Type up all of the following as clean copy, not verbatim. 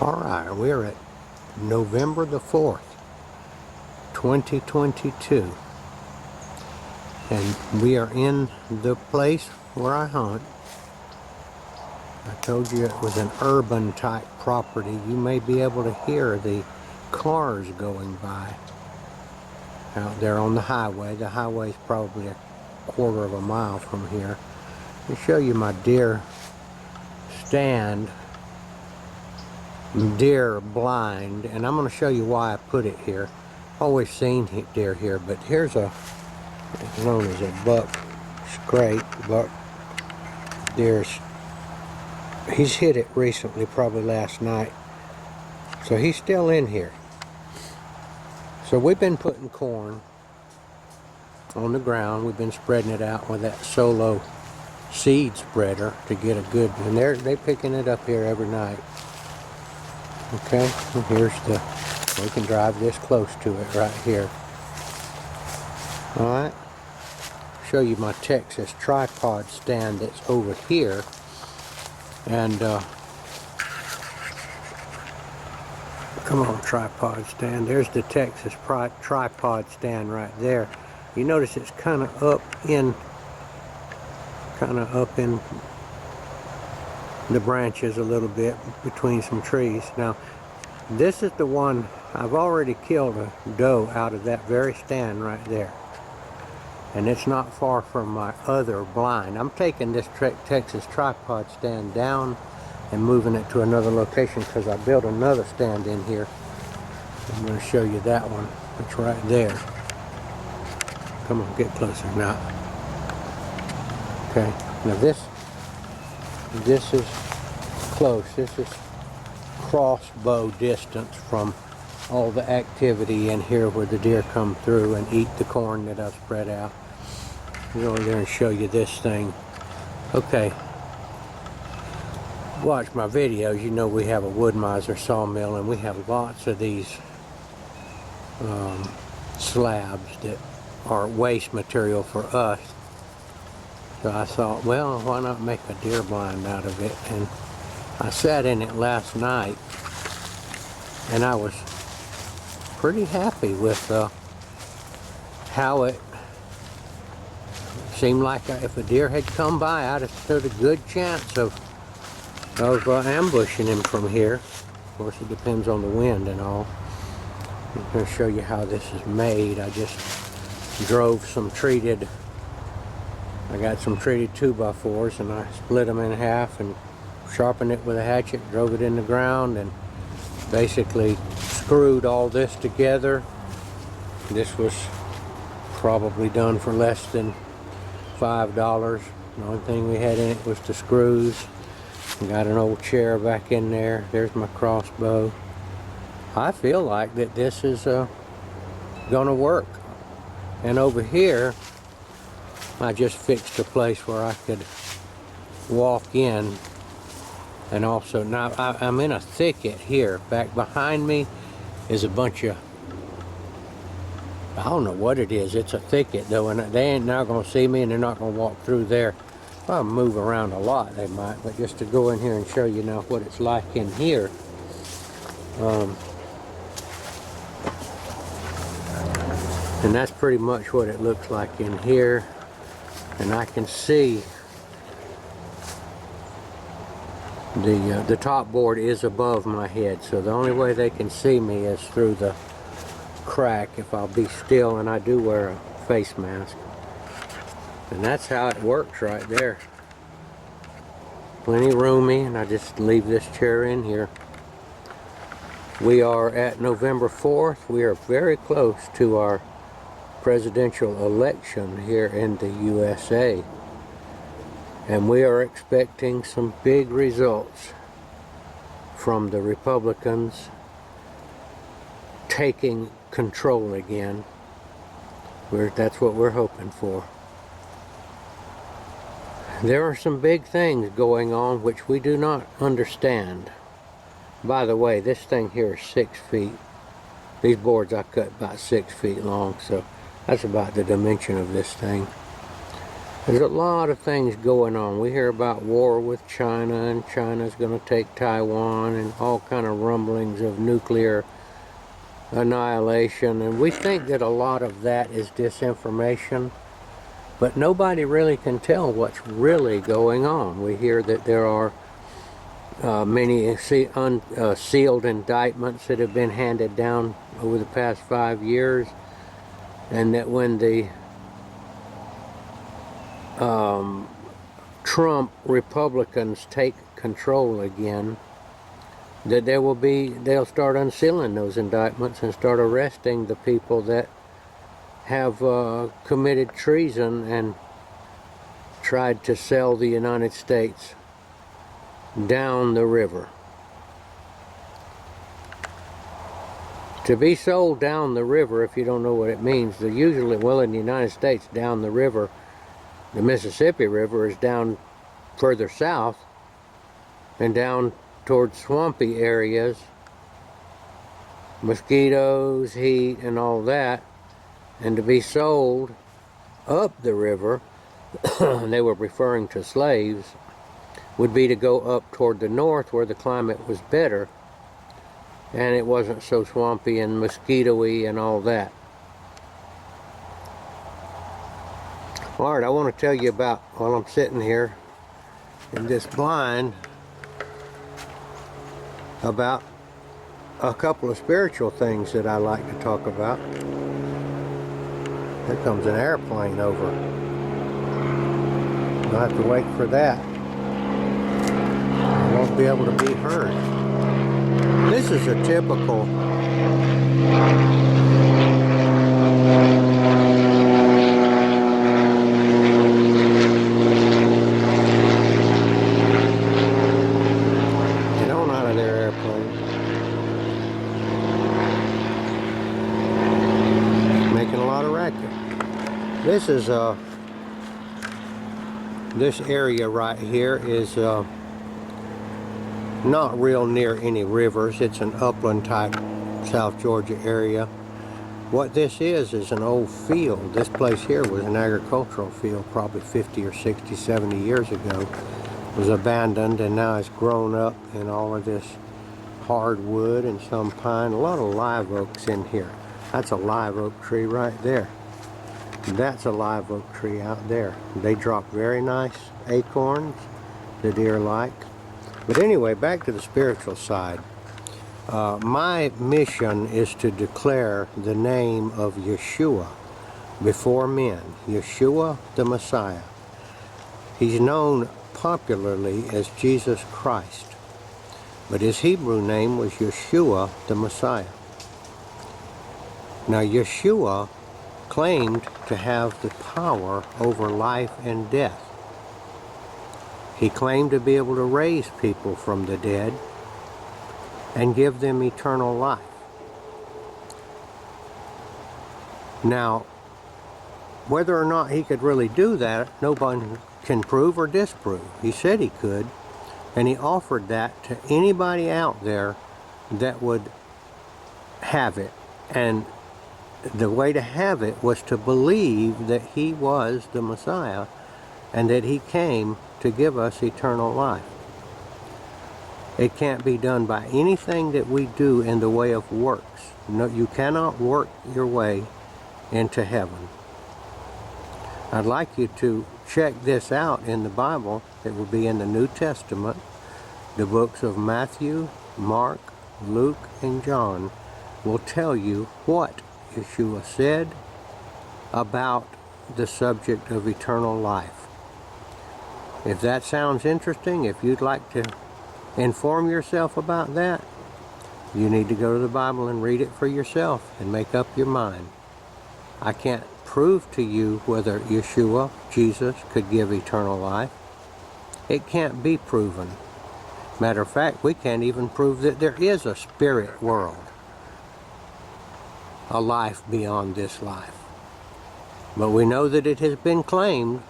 Alright, we're at November the 4th, 2022. And we are in the place where I hunt. I told you it was an urban type property. You may be able to hear the cars going by out there on the highway. The highway is probably a quarter of a mile from here. Let me show you my deer stand, deer blind, and I'm going to show you why I put it here. Always seen deer here, but here's it's known as a buck scrape, buck deer. He's hit it recently, probably last night, so he's still in here. So we've been putting corn on the ground. We've been spreading it out with that solo seed spreader to get a good, and they're picking it up here every night. Okay, and here's we can drive this close to it right here. Alright, show you my Texas tripod stand that's over here. And come on, tripod stand. There's the Texas tripod stand right there. You notice it's kind of up in the branches a little bit between some trees. Now, this is the one I've already killed a doe out of that very stand right there. And it's not far from my other blind. I'm taking this Texas tripod stand down and moving it to another location because I built another stand in here. I'm going to show you that one. It's right there. Come on, get closer now. Okay, now this is close. This is crossbow distance from all the activity in here where the deer come through and eat the corn that I've spread out. I'll go over there and show you this thing. Okay, watch my videos. You know we have a Woodmizer sawmill, and we have lots of these slabs that are waste material for us. So I thought, well, why not make a deer blind out of it? And I sat in it last night, and I was pretty happy with how it seemed like if a deer had come by, I'd have stood a good chance of ambushing him from here. Of course, it depends on the wind and all. I'm going to show you how this is made. I just drove some treated, I got some treated 2x4s, and I split them in half and sharpened it with a hatchet, drove it in the ground, and basically screwed all this together. This was probably done for less than $5. The only thing we had in it was the screws. Got an old chair back in there. There's my crossbow. I feel like that this is gonna work. And over here I just fixed a place where I could walk in. And also, now I'm in a thicket here. Back behind me is a bunch of, I don't know what it is. It's a thicket though, and they ain't not gonna see me, and they're not gonna walk through there. If I move around a lot, they might, but just to go in here and show you now what it's like in here. And that's pretty much what it looks like in here. And I can see the top board is above my head, so the only way they can see me is through the crack if I'll be still, and I do wear a face mask. And that's how it works right there. Plenty roomy, and I just leave this chair in here. We are at November 4th. We are very close to our presidential election here in the USA. And we are expecting some big results from the Republicans taking control again. That's what we're hoping for. There are some big things going on which we do not understand. By the way, this thing here is 6 feet. These boards I cut about 6 feet long, so that's about the dimension of this thing. There's a lot of things going on. We hear about war with China, and China's going to take Taiwan, and all kind of rumblings of nuclear annihilation. And we think that a lot of that is disinformation, but nobody really can tell what's really going on. We hear that there are many sealed indictments that have been handed down over the past 5 years, and that when the Trump Republicans take control again, that they'll start unsealing those indictments and start arresting the people that have committed treason and tried to sell the United States down the river. To be sold down the river, if you don't know what it means, usually, well, in the United States, down the river, the Mississippi River is down further south and down towards swampy areas, mosquitoes, heat, and all that. And to be sold up the river, they were referring to slaves, would be to go up toward the north where the climate was better and it wasn't so swampy and mosquito-y and all that. Alright, I want to tell you about, while I'm sitting here in this blind, about a couple of spiritual things that I like to talk about. There comes an airplane over. I'll have to wait for that. I won't be able to be heard. This is a typical get on out of there, airplane. Making a lot of racket. This is this area right here is not real near any rivers. It's an upland type South Georgia area. What this is an old field. This place here was an agricultural field probably 50 or 60, 70 years ago. It was abandoned and now it's grown up in all of this hardwood and some pine. A lot of live oaks in here. That's a live oak tree right there. That's a live oak tree out there. They drop very nice acorns, the deer like. But anyway, back to the spiritual side. My mission is to declare the name of Yeshua before men. Yeshua the Messiah. He's known popularly as Jesus Christ, but his Hebrew name was Yeshua the Messiah. Now Yeshua claimed to have the power over life and death. He claimed to be able to raise people from the dead and give them eternal life. Now, whether or not he could really do that, nobody can prove or disprove. He said he could, and he offered that to anybody out there that would have it. And the way to have it was to believe that he was the Messiah and that he came to give us eternal life. It can't be done by anything that we do in the way of works. No, you cannot work your way into heaven. I'd like you to check this out in the Bible. It will be in the New Testament. The books of Matthew, Mark, Luke, and John will tell you what Yeshua said about the subject of eternal life. If that sounds interesting, if you'd like to inform yourself about that, you need to go to the Bible and read it for yourself and make up your mind. I can't prove to you whether Yeshua, Jesus, could give eternal life. It can't be proven. Matter of fact, we can't even prove that there is a spirit world, a life beyond this life. But we know that it has been claimed.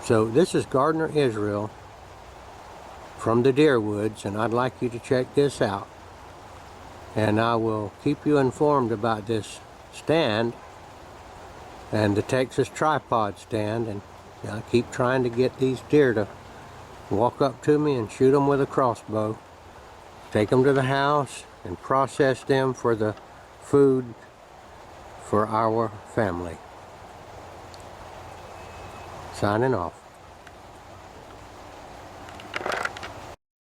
So this is Gardner Israel from the Deer Woods, and I'd like you to check this out. And I will keep you informed about this stand and the Texas tripod stand, and I keep trying to get these deer to walk up to me and shoot them with a crossbow. Take them to the house and process them for the food for our family. Signing off.